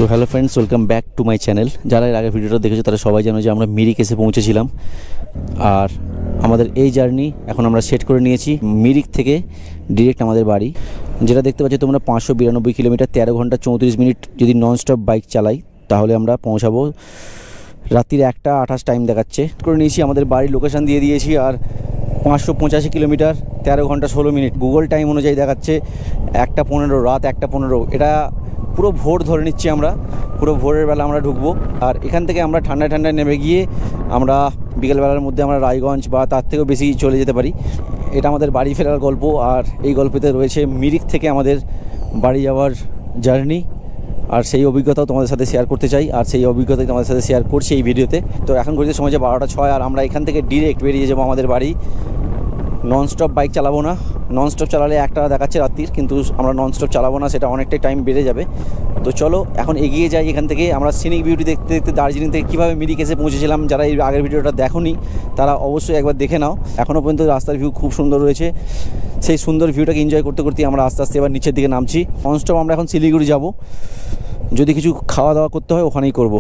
তো hello friends, welcome back to my channel. যারা এর আগে ভিডিওটা দেখেছো তারা সবাই জানো যে আমরা মিরিক এসে পৌঁছেছিলাম। আর আমাদের এই জার্নি এখন আমরা সেট করে নিয়েছি মিরিক থেকে ডিরেক্ট আমাদের বাড়ি। যেটা দেখতে পাচ্ছ তোমরা 592 কিলোমিটার 13 ঘন্টা 34 মিনিট যদি নন স্টপ বাইক চালাই তাহলে আমরা পৌঁছাবো। রাত্রির 1:28 টাইম দেখাচ্ছে। করে নিয়েছি আমাদের বাড়ির লোকেশান দিয়ে দিয়েছি। আর 585 কিলোমিটার 13 ঘন্টা 16 মিনিট গুগল টাইম অনুযায়ী দেখাচ্ছে 1:15 রাত 1:15। এটা পুরো ভোর ধরে নিচ্ছি আমরা, পুরো ভোরের বেলা আমরা ঢুকবো। আর এখান থেকে আমরা ঠান্ডায় নেমে গিয়ে আমরা বিকেলবেলার মধ্যে আমরা রায়গঞ্জ বা তার থেকেও বেশি চলে যেতে পারি। এটা আমাদের বাড়ি ফেরার গল্প। আর এই গল্পেতে রয়েছে মিরিক থেকে আমাদের বাড়ি যাওয়ার জার্নি। আর সেই অভিজ্ঞতাও তোমাদের সাথে শেয়ার করতে চাই, আর সেই অভিজ্ঞতাই তোমাদের সাথে শেয়ার করছি এই ভিডিওতে। তো এখন ঘড়িতে সময় যে 12:06, আর আমরা এখান থেকে ডিরেক্ট বেরিয়ে যাবো আমাদের বাড়ি। ননস্টপ বাইক চালাবো না। ননস্টপ চালালে একটা দেখাচ্ছে রাত্রির, কিন্তু আমরা ননস্টপ চালাবো না, সেটা অনেকটাই টাইম বেড়ে যাবে। তো চলো এখন এগিয়ে যাই। এখান থেকে আমরা সিনিক বিউটি দেখতে দেখতে দার্জিলিং থেকে কীভাবে মিরিক এসে পৌঁছেছিলাম, যারা এই আগের ভিডিওটা দেখোনি তারা অবশ্যই একবার দেখে নাও। এখনও পর্যন্ত রাস্তার ভিউ খুব সুন্দর রয়েছে। সেই সুন্দর ভিউটাকে এনজয় করতে করতে আমরা আস্তে আস্তে এবার নিচের দিকে নামছি। ননস্টপ আমরা এখন শিলিগুড়ি যাব। যদি কিছু খাওয়া দাওয়া করতে হয় ওখানেই করব।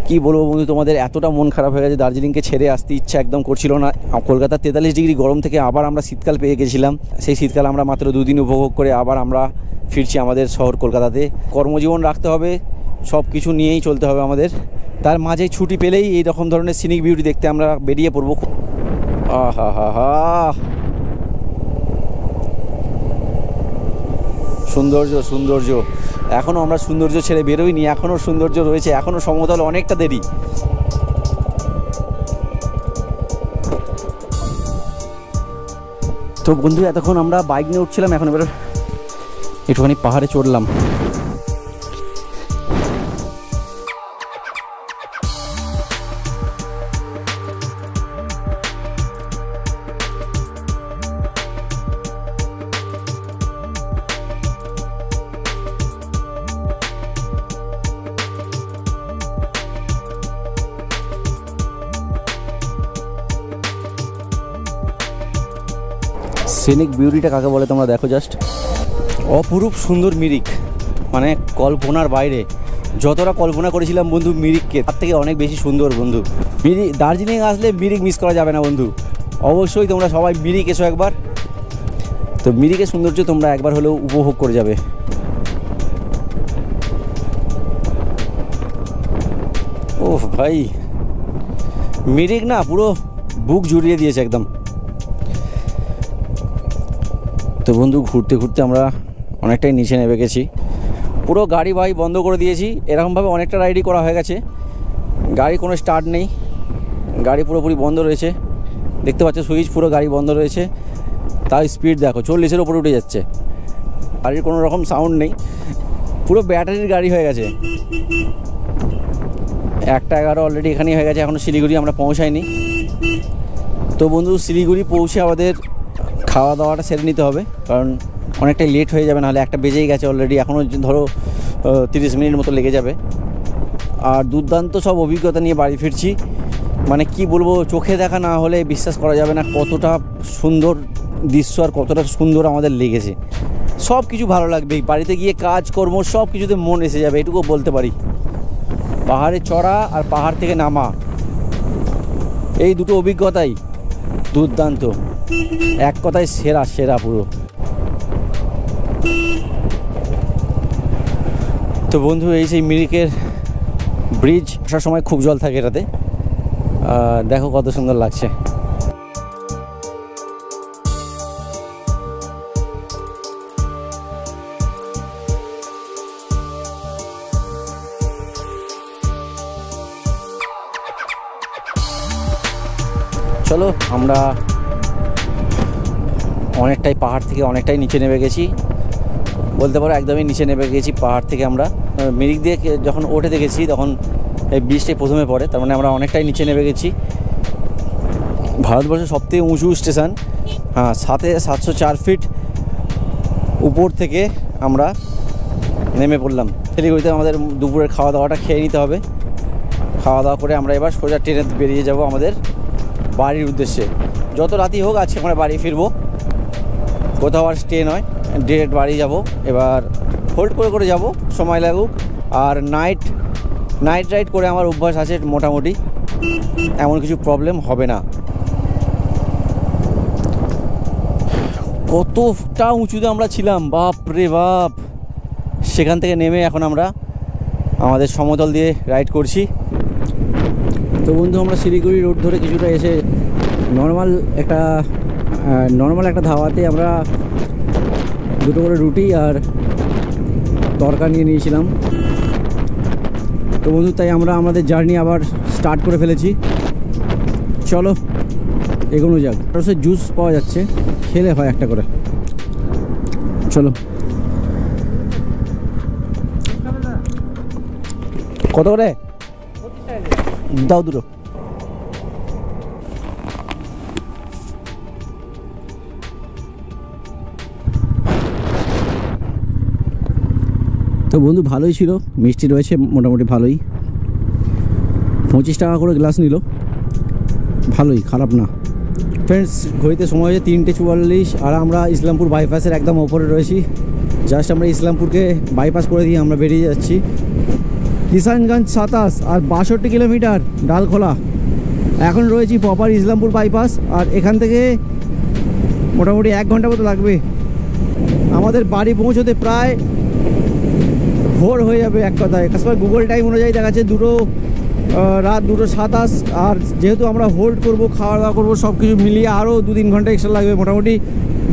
কি বলবো বন্ধু, তোমাদের এতটা মন খারাপ হয়ে গেছে, দার্জিলিংকে ছেড়ে আসতে ইচ্ছা একদম করছিল না। কলকাতার 43 ডিগ্রি গরম থেকে আবার আমরা শীতকাল পেয়ে গেছিলাম। সেই শীতকাল আমরা মাত্র 2 দিন উপভোগ করে আবার আমরা ফিরছি আমাদের শহর কলকাতাতে। কর্মজীবন রাখতে হবে, সব কিছু নিয়েই চলতে হবে আমাদের। তার মাঝে ছুটি পেলেই এই রকম ধরনের সিনিক বিউটি দেখতে আমরা বেরিয়ে পড়বো। আহা হা হা, সৌন্দর্য সৌন্দর্য। এখনও আমরা সৌন্দর্য ছেড়ে বেরোইনি, এখনও সৌন্দর্য রয়েছে, এখনও সমতল অনেকটা দেরি। তো বন্ধু এতক্ষণ আমরা বাইক নিয়ে উঠছিলাম, এখন এবার একটুখানি পাহাড়ে চড়লাম। সিনিক বিউটিটা কাকে বলে তোমরা দেখো জাস্ট। অপরূপ সুন্দর মিরিক, মানে কল্পনার বাইরে। যতটা কল্পনা করেছিলাম বন্ধু মিরিককে, তার থেকে অনেক বেশি সুন্দর বন্ধু। মিরিক দার্জিলিং আসলে মিরিক মিস করা যাবে না বন্ধু। অবশ্যই তোমরা সবাই মিরিক এসো একবার। তো মিরিকের সৌন্দর্য তোমরা একবার হলেও উপভোগ করে যাবে। ওহ ভাই, মিরিক না পুরো বুক জুড়িয়ে দিয়েছে একদম। তো বন্ধু ঘুরতে ঘুরতে আমরা অনেকটাই নিচে নেমে গেছি। পুরো গাড়ি ভাই বন্ধ করে দিয়েছি। এরকমভাবে অনেকটা রাইডই করা হয়ে গেছে। গাড়ি কোনো স্টার্ট নেই, গাড়ি পুরোপুরি বন্ধ রয়েছে। দেখতে পাচ্ছ সুইচ, পুরো গাড়ি বন্ধ রয়েছে। তার স্পিড দেখো 40-এর ওপরে উঠে যাচ্ছে। গাড়ির কোনো রকম সাউন্ড নেই, পুরো ব্যাটারির গাড়ি হয়ে গেছে। 1:11 অলরেডি এখানেই হয়ে গেছে, এখনও শিলিগুড়ি আমরা পৌঁছাইনি। তো বন্ধু শিলিগুড়ি পৌঁছে আমাদের খাওয়া দাওয়াটা সেরে নিতে হবে, কারণ অনেকটাই লেট হয়ে যাবে, নাহলে 1টা বেজেই গেছে অলরেডি। এখনও ধরো 30 মিনিট মতো লেগে যাবে। আর দুর্দান্ত সব অভিজ্ঞতা নিয়ে বাড়ি ফিরছি। মানে কি বলবো, চোখে দেখা না হলে বিশ্বাস করা যাবে না কতটা সুন্দর দৃশ্য আর কতটা সুন্দর আমাদের লেগেছে। সব কিছু ভালো লাগবে, বাড়িতে গিয়ে কাজকর্ম সব কিছুতে মন এসে যাবে, এটুকু বলতে পারি। পাহাড়ে চড়া আর পাহাড় থেকে নামা, এই দুটো অভিজ্ঞতাই দুর্দান্ত, এক কথায় সেরা সেরা পুরো। তো বন্ধু এই সেই মিরিকের ব্রিজ, আসার সময় খুব জল থাকে এটাতে। দেখো কত সুন্দর লাগছে। চলো আমরা অনেকটাই পাহাড় থেকে অনেকটাই নিচে নেমে গেছি বলতে পারো, একদমই নিচে নেমে গেছি পাহাড় থেকে। আমরা মিরিক দিয়ে যখন ওঠে দেখেছি তখন এই ব্রিজটাই প্রথমে পড়ে, তার মানে আমরা অনেকটাই নিচে নেমে গেছি। ভারতবর্ষের সবথেকে উঁচু স্টেশন, হ্যাঁ, 704 ফিট উপর থেকে আমরা নেমে পড়লাম। শিলিগুড়িতে আমাদের দুপুরের খাওয়া দাওয়াটা খেয়ে নিতে হবে। খাওয়া দাওয়া করে আমরা এবার সোজা ট্রেনে বেরিয়ে যাব আমাদের বাড়ির উদ্দেশ্যে। যত রাতই হোক আজকে আমরা বাড়ি ফিরবো, কোথাও আর স্টে নয়, ডিরেক্ট বাড়ি যাব। এবার হোল্ড করে করে যাব, সময় লাগুক। আর নাইট রাইড করে আমার অভ্যাস আছে মোটামুটি, এমন কিছু প্রবলেম হবে না। কতটা উঁচুতে আমরা ছিলাম, বাপ রে বাপ। সেখান থেকে নেমে এখন আমরা আমাদের সমতল দিয়ে রাইড করছি। তো বন্ধু, আমরা শিলিগুড়ি রোড ধরে কিছুটা এসে নর্মাল একটা ধাবাতে আমরা দুটো করে রুটি আর তরকা নিয়ে নিয়েছিলাম। তো বন্ধু, তাই আমরা আমাদের জার্নি আবার স্টার্ট করে ফেলেছি। চলো এগোনো যাক। সে জুস পাওয়া যাচ্ছে, খেলে হয় একটা করে। চলো। কত করে দাও? দুটো। তো বন্ধু, ভালোই ছিল, মিষ্টি রয়েছে মোটামুটি ভালোই। 25 টাকা করে গ্লাস নিল, ভালোই, খারাপ না। ফ্রেন্ডস, ঘড়িতে সময় হয়েছে 3:44 আর আমরা ইসলামপুর বাইপাসের একদম ওপরে রয়েছি। জাস্ট আমরা ইসলামপুরকে বাইপাস করে দিয়ে আমরা বেরিয়ে যাচ্ছি। কিষানগঞ্জ 27 আর 62 কিলোমিটার ডালখোলা। এখন রয়েছি প্রপার ইসলামপুর বাইপাস, আর এখান থেকে মোটামুটি 1 ঘন্টা মতো লাগবে। আমাদের বাড়ি পৌঁছতে প্রায় ভোর হয়ে যাবে এক কথায়। কারণ গুগল টাইম অনুযায়ী দেখাচ্ছে রাত 2:27। আর যেহেতু আমরা হোল্ড করব, খাওয়া দাওয়া করবো, সব কিছু মিলিয়ে আরও 2-3 ঘন্টা এক্সট্রা লাগবে। মোটামুটি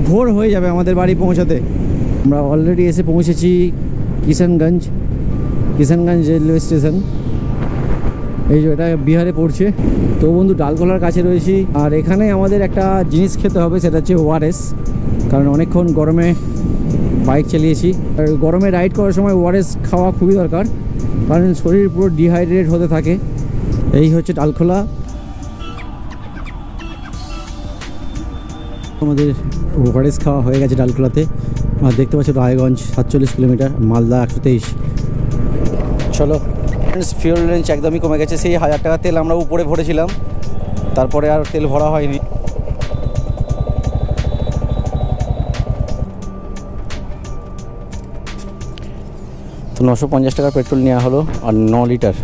ভোর হয়ে যাবে আমাদের বাড়ি পৌঁছাতে। আমরা অলরেডি এসে পৌঁছেছি কিষানগঞ্জ রেলওয়ে স্টেশন। এই যে এটা বিহারে পড়ছে। তো বন্ধু, ডালখোলার কাছে রয়েছি, আর এখানে আমাদের একটা জিনিস খেতে হবে, সেটা হচ্ছে ওআরএস। কারণ অনেকক্ষণ গরমে বাইক চালিয়েছি, আর গরমে রাইড করার সময় ওআরএস খাওয়া খুবই দরকার, কারণ শরীর পুরো ডিহাইড্রেট হতে থাকে। এই হচ্ছে ডালখোলা। আমাদের ওআরএস খাওয়া হয়ে গেছে ডালখোলাতে। আর দেখতে পাচ্ছ রায়গঞ্জ 47 কিলোমিটার, মালদা 123। চলো ফ্রেন্ডস, ফিউল রেঞ্জ একদমই কমে গেছে। সেই 1000 টাকা তেল আমরা উপরে ভরেছিলাম, তারপরে আর তেল ভরা হয়নি। তো 950 টাকার পেট্রোল নেওয়া হলো, আর 9 লিটার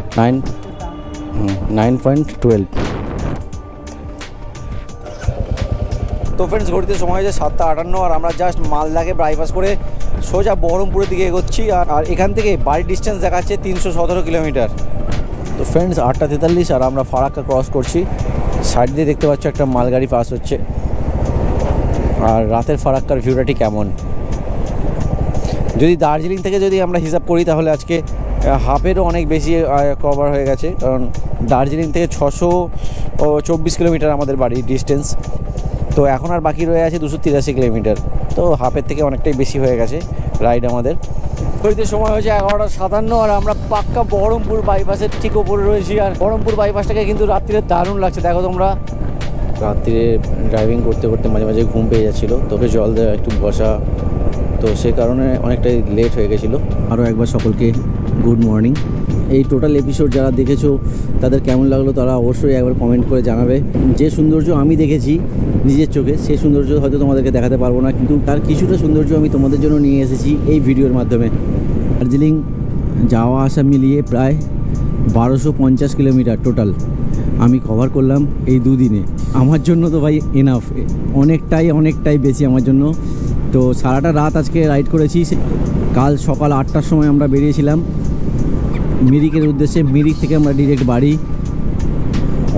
9.12। তো ফ্রেন্ডস, ঘড়িতে সময় হয়েছে 7:58 আর আমরা জাস্ট মালদাকে বাইপাস করে সোজা বহরমপুরের দিকে এগোচ্ছি। আর এখান থেকে বাড়ির ডিস্টেন্স দেখাচ্ছে 317 কিলোমিটার। তো ফ্রেন্ডস, 8:43 আর আমরা ফারাক্কা ক্রস করছি। সাইড দিয়ে দেখতে পাচ্ছ একটা মালগাড়ি পাস হচ্ছে। আর রাতের ফারাক্কার ভিউটা ঠিক কেমন। যদি দার্জিলিং থেকে যদি আমরা হিসাব করি, তাহলে আজকে হাফেরও অনেক বেশি কভার হয়ে গেছে। কারণ দার্জিলিং থেকে 624 কিলোমিটার আমাদের বাড়ির ডিস্টেন্স। তো এখন আর বাকি রয়ে আছে 283 কিলোমিটার। তো হাফের থেকে অনেকটাই বেশি হয়ে গেছে রাইড আমাদের। ঘড়িতে সময় হয়েছে 11:57 আর আমরা পাক্কা বহরমপুর বাইপাসের ঠিক ওপরে রয়েছি। আর বহরমপুর বাইপাসটাকে কিন্তু রাত্রিরে দারুণ লাগছে। দেখো তোমরা, রাত্রিরে ড্রাইভিং করতে করতে মাঝে মাঝে ঘুম পেয়ে যাচ্ছিলো। তোকে জল দেওয়া, একটু বসা, তো সে কারণে অনেকটাই লেট হয়ে গেছিলো। আরও একবার সকলকে গুড মর্নিং। এই টোটাল এপিসোড যারা দেখেছো তাদের কেমন লাগলো তারা অবশ্যই একবার কমেন্ট করে জানাবে। যে সৌন্দর্য আমি দেখেছি নিজের চোখে, সেই সৌন্দর্য হয়তো তোমাদেরকে দেখাতে পারবো না, কিন্তু তার কিছুটা সৌন্দর্য আমি তোমাদের জন্য নিয়ে এসেছি এই ভিডিওর মাধ্যমে। দার্জিলিং যাওয়া আসা মিলিয়ে প্রায় 1250 কিলোমিটার টোটাল আমি কভার করলাম এই দুদিনে। আমার জন্য তো ভাই এনাফ, অনেকটাই বেশি আমার জন্য। তো সারাটা রাত আজকে রাইড করেছি। কাল সকাল 8টার সময় আমরা বেরিয়েছিলাম মিরিকের উদ্দেশ্যে। মিরিক থেকে আমরা ডিরেক্ট বাড়ি।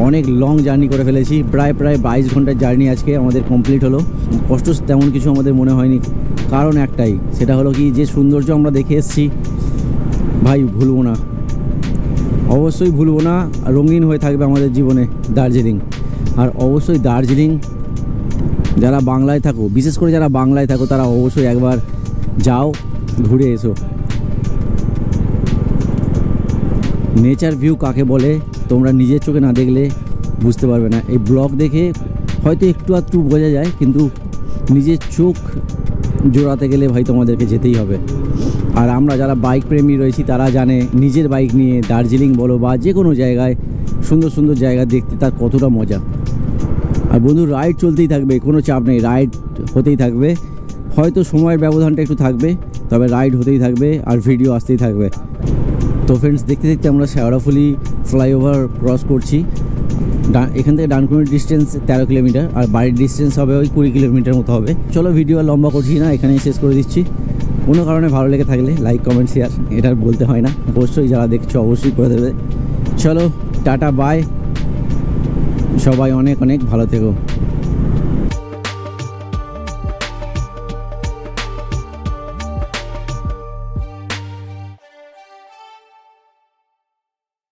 অনেক লং জার্নি করে ফেলেছি, প্রায় 22 ঘন্টার জার্নি আজকে আমাদের কমপ্লিট হলো। কষ্ট তেমন কিছু আমাদের মনে হয়নি, কারণ একটাই, সেটা হলো কি, যে সৌন্দর্য আমরা দেখে এসেছি ভাই ভুলবো না, অবশ্যই ভুলবো না। রঙিন হয়ে থাকবে আমাদের জীবনে দার্জিলিং। আর অবশ্যই দার্জিলিং যারা বাংলায় থাকো, বিশেষ করে যারা বাংলায় থাকো, তারা অবশ্যই একবার যাও, ঘুরে এসো। নেচার ভিউ কাকে বলে তোমরা নিজের চোখে না দেখলে বুঝতে পারবে না। এই ব্লগ দেখে হয়তো একটু আধটু বোঝা যায়, কিন্তু নিজের চোখ জোড়াতে গেলে ভাই তোমাদেরকে যেতেই হবে। আর আমরা যারা বাইক প্রেমী রয়েছি তারা জানে নিজের বাইক নিয়ে দার্জিলিং বলো বা যে কোনো জায়গায় সুন্দর সুন্দর জায়গা দেখতে তার কতটা মজা। আর বন্ধু, রাইড চলতেই থাকবে, কোনো চাপ নেই, রাইড হতেই থাকবে। হয়তো সময়ের ব্যবধানটা একটু থাকবে, তবে রাইড হতেই থাকবে আর ভিডিও আসতেই থাকবে। তো ফ্রেন্ডস, দেখতে দেখতে আমরা শেওড়াফুলি ফ্লাইওভার ক্রস করছি। এখান থেকে ডানকুনির ডিস্টেন্স 13 কিলোমিটার, আর বাড়ির ডিস্টেন্স হবে ওই 20 কিলোমিটার মতো হবে। চলো, ভিডিও আর লম্বা করছি না, এখানেই শেষ করে দিচ্ছি। কোনো কারণে ভালো লেগে থাকলে লাইক, কমেন্ট, শেয়ার, এটা বলতে হয় না, অবশ্যই যারা দেখছো অবশ্যই করে দেবে। চলো, টাটা, বাই, সবাই অনেক অনেক ভালো থেকো।